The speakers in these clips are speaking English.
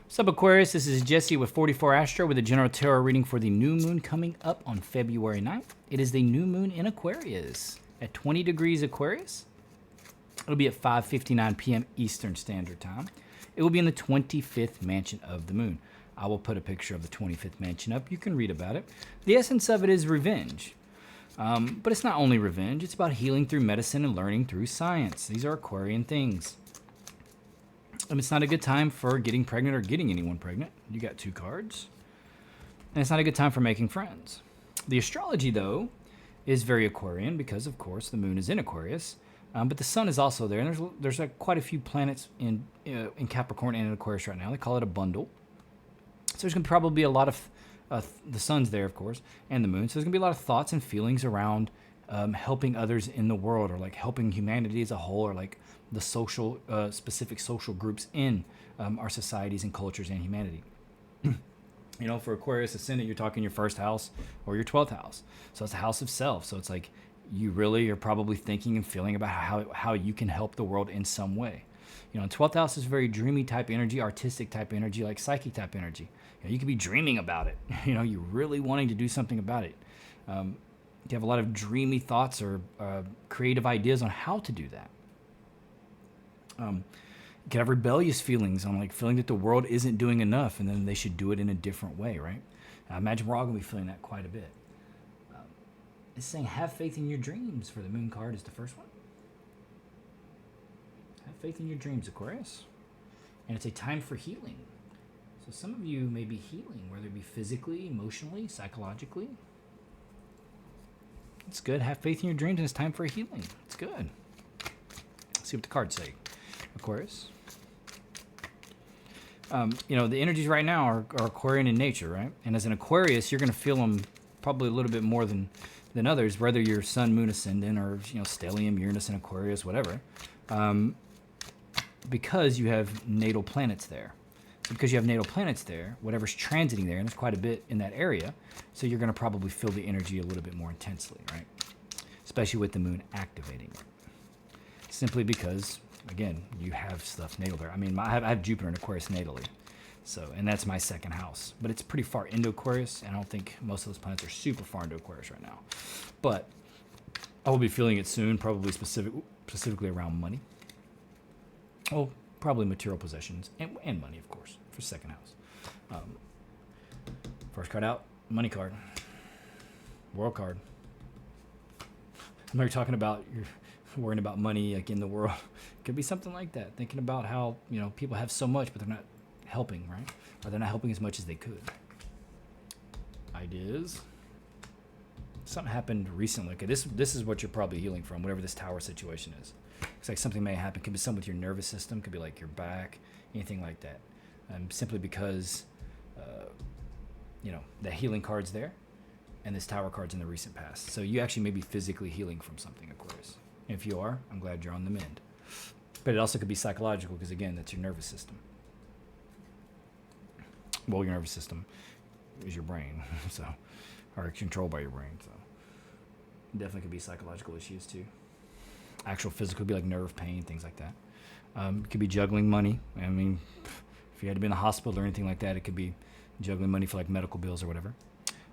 What's up, Aquarius? This is Jesse with 44 Astro with a general tarot reading for the new moon coming up on February 9th. It is the new moon in Aquarius at 20 degrees Aquarius. It'll be at 5:59 p.m. Eastern Standard Time. It will be in the 25th mansion of the moon. I will put a picture of the 25th mansion up. You can read about it. The essence of it is revenge. But it's not only revenge. It's about healing through medicine and learning through science. These are Aquarian things. It's not a good time for getting pregnant or getting anyone pregnant. You got 2 cards. And it's not a good time for making friends. The astrology, though, is very Aquarian because, of course, the moon is in Aquarius. But the sun is also there. And there's like quite a few planets in Capricorn and in Aquarius right now. They call it a bundle. So there's going to probably be a lot of, the sun's there, of course, and the moon. So there's going to be a lot of thoughts and feelings around helping others in the world, or like helping humanity as a whole, or like the social, specific social groups in our societies and cultures and humanity. You know, for Aquarius Ascendant, you're talking your first house or your 12th house. So it's a house of self. So it's like you really are probably thinking and feeling about how you can help the world in some way. You know, 12th house is very dreamy type energy, artistic type energy, like psychic type energy. You know, you could be dreaming about it. You know, you're really wanting to do something about it. You have a lot of dreamy thoughts or creative ideas on how to do that. You can have rebellious feelings on like feeling that the world isn't doing enough and then they should do it in a different way, right? I imagine we're all going to be feeling that quite a bit. It's saying have faith in your dreams for the moon card is the first one. Have faith in your dreams, Aquarius. And it's a time for healing. So some of you may be healing, whether it be physically, emotionally, psychologically. It's good. Have faith in your dreams and it's time for healing. It's good. Let's see what the cards say. Aquarius. You know, the energies right now are Aquarian in nature, right? And as an Aquarius, you're going to feel them probably a little bit more than others, whether you're Sun, Moon, Ascendant, or, you know, Stellium, Uranus, and Aquarius, whatever, because you have natal planets there. So because you have natal planets there, whatever's transiting there, and there's quite a bit in that area, so you're going to probably feel the energy a little bit more intensely, right? Especially with the moon activating it. Simply because, again, you have stuff natal there. I mean, I have Jupiter in Aquarius natally, so, and that's my second house. But it's pretty far into Aquarius, and I don't think most of those planets are super far into Aquarius right now. But I will be feeling it soon, probably specifically around money. Well, probably material possessions and money, of course, for second house. First card out, money card, world card. I know you're talking about you're worrying about money like in the world. It could be something like that. Thinking about how, you know, people have so much, but they're not helping, right? Or they're not helping as much as they could. Ideas. Something happened recently. Okay, this is what you're probably healing from, whatever this tower situation is. It's like something may happen. Could be something with your nervous system. Could be like your back, anything like that. Simply because, you know, the healing card's there, and this tower card's in the recent past. So you actually may be physically healing from something, Aquarius. And if you are, I'm glad you're on the mend. But it also could be psychological because, again, that's your nervous system. Well, your nervous system is your brain, so, or controlled by your brain. So definitely could be psychological issues too. Actual physical could be like nerve pain, things like that. It could be juggling money. I mean, if you had to be in the hospital or anything like that, it could be juggling money for like medical bills or whatever.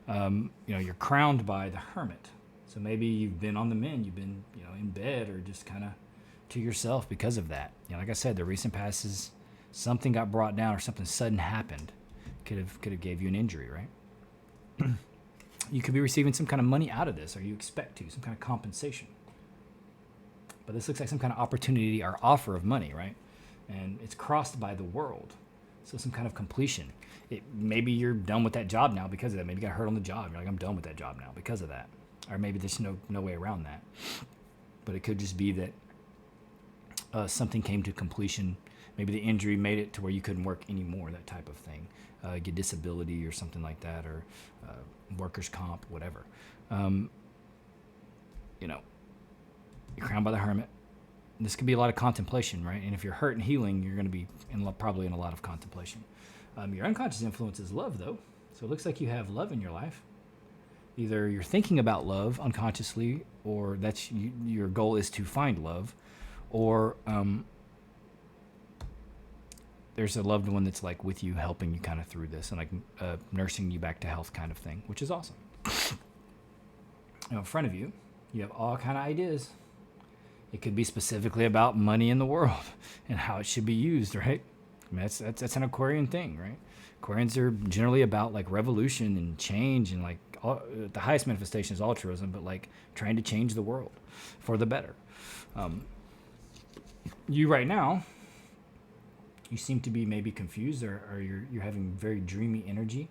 You know, you're crowned by the Hermit. So maybe you've been on the mend, you've been, you know, in bed or just kind of to yourself because of that. You know, like I said, the recent passes, something got brought down or something sudden happened. Could have gave you an injury, right? You could be receiving some kind of money out of this, or you expect to, some kind of compensation. But this looks like some kind of opportunity or offer of money, right? And it's crossed by the world. So some kind of completion. Maybe you're done with that job now because of that. Maybe you got hurt on the job. You're like, I'm done with that job now because of that. Or maybe there's no way around that. But it could just be that something came to completion. Maybe the injury made it to where you couldn't work anymore, that type of thing. Get disability or something like that, or workers' comp, whatever. You know, you're crowned by the Hermit. This could be a lot of contemplation, right? And if you're hurt and healing, you're going to be probably in a lot of contemplation. Your unconscious influence is love, though. So it looks like you have love in your life. Either you're thinking about love unconsciously, or that's your goal is to find love, or there's a loved one that's like with you, helping you kind of through this and like nursing you back to health kind of thing, which is awesome. Now, in front of you, you have all kind of ideas. It could be specifically about money in the world and how it should be used, right? I mean, that's an Aquarian thing, right? Aquarians are generally about like revolution and change and like the highest manifestation is altruism, but like trying to change the world for the better. You right now, you seem to be maybe confused or you're having very dreamy energy,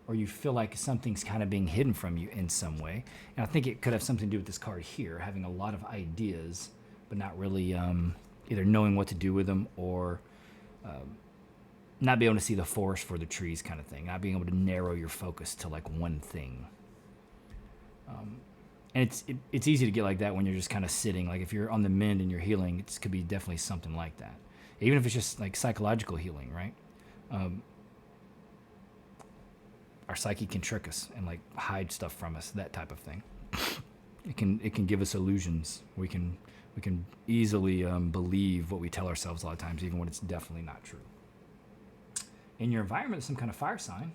or you feel like something's kind of being hidden from you in some way. And I think it could have something to do with this card here, having a lot of ideas, but not really either knowing what to do with them or not being able to see the forest for the trees kind of thing, not being able to narrow your focus to like one thing. And it's easy to get like that when you're just kind of sitting. Like if you're on the mend and you're healing, it could be definitely something like that. Even if it's just like psychological healing, right? Our psyche can trick us and like hide stuff from us, that type of thing. It can give us illusions. We can easily believe what we tell ourselves a lot of times, even when it's definitely not true. In your environment, some kind of fire sign,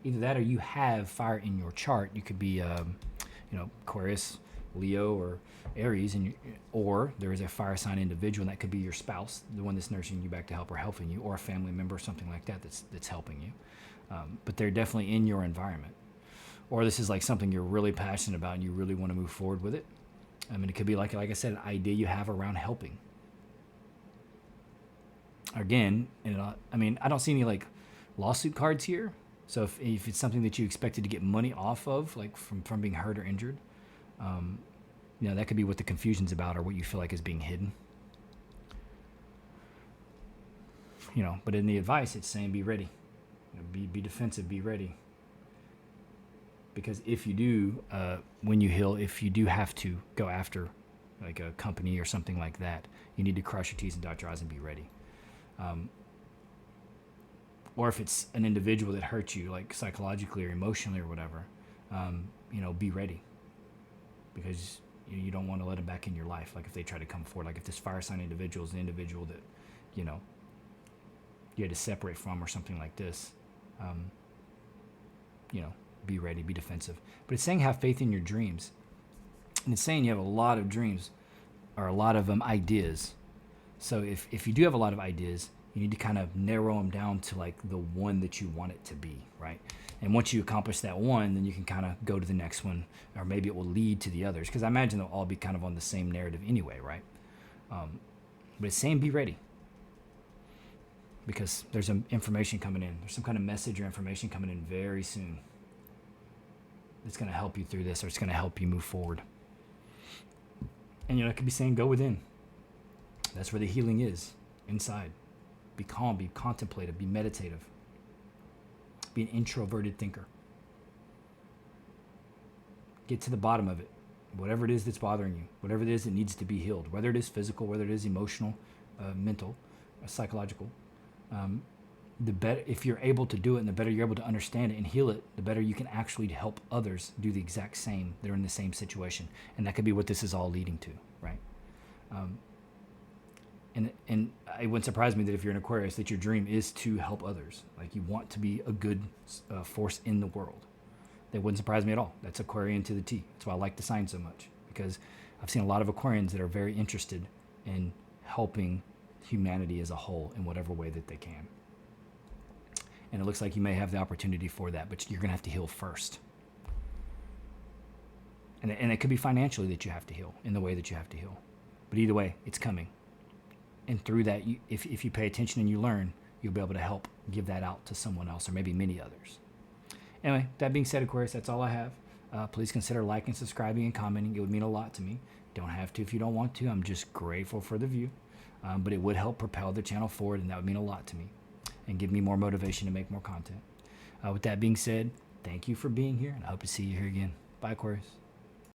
either that or you have fire in your chart. You could be Aquarius, Leo, or Aries, or there is a fire sign individual, and that could be your spouse, the one that's nursing you back to help or helping you, or a family member or something like that that's helping you. But they're definitely in your environment. Or this is like something you're really passionate about and you really want to move forward with it. I mean, it could be like I said, an idea you have around helping. Again, I don't see any like lawsuit cards here. So if it's something that you expected to get money off of, like from being hurt or injured, that could be what the confusion's about or what you feel like is being hidden. But in the advice, it's saying be ready. Be defensive, be ready. Because if you do, when you heal, if you do have to go after like a company or something like that, you need to cross your T's and dot your I's and be ready. Or if it's an individual that hurts you, like psychologically or emotionally or whatever, be ready. Because you don't want to let them back in your life. Like if they try to come forward, like if this fire sign individual is an individual that, you had to separate from or something like this, be ready, be defensive. But it's saying have faith in your dreams. And it's saying you have a lot of dreams or a lot of ideas. So if you do have a lot of ideas, you need to kind of narrow them down to like the one that you want it to be, right? And once you accomplish that one, then you can kind of go to the next one, or maybe it will lead to the others, because I imagine they'll all be kind of on the same narrative anyway, right? But it's saying be ready, because there's some information coming in. There's some kind of message or information coming in very soon that's going to help you through this, or it's going to help you move forward. And it could be saying go within. That's where the healing is, inside. Be calm, be contemplative, be meditative. Be an introverted thinker. Get to the bottom of it. Whatever it is that's bothering you, whatever it is that needs to be healed, whether it is physical, whether it is emotional, mental, psychological. The better, if you're able to do it, and the better you're able to understand it and heal it, the better you can actually help others do the exact same. They're in the same situation, and that could be what this is all leading to, right? And it wouldn't surprise me that if you're an Aquarius, that your dream is to help others. Like you want to be a good force in the world. That wouldn't surprise me at all. That's Aquarian to the T. That's why I like the sign so much, because I've seen a lot of Aquarians that are very interested in helping humanity as a whole in whatever way that they can. And it looks like you may have the opportunity for that, but you're going to have to heal first. And it could be financially that you have to heal in the way that you have to heal. But either way, it's coming. And through that, if you pay attention and you learn, you'll be able to help give that out to someone else or maybe many others. Anyway, that being said, Aquarius, that's all I have. Please consider liking, subscribing, and commenting. It would mean a lot to me. Don't have to if you don't want to. I'm just grateful for the view. But it would help propel the channel forward, and that would mean a lot to me and give me more motivation to make more content. With that being said, thank you for being here, and I hope to see you here again. Bye, Aquarius.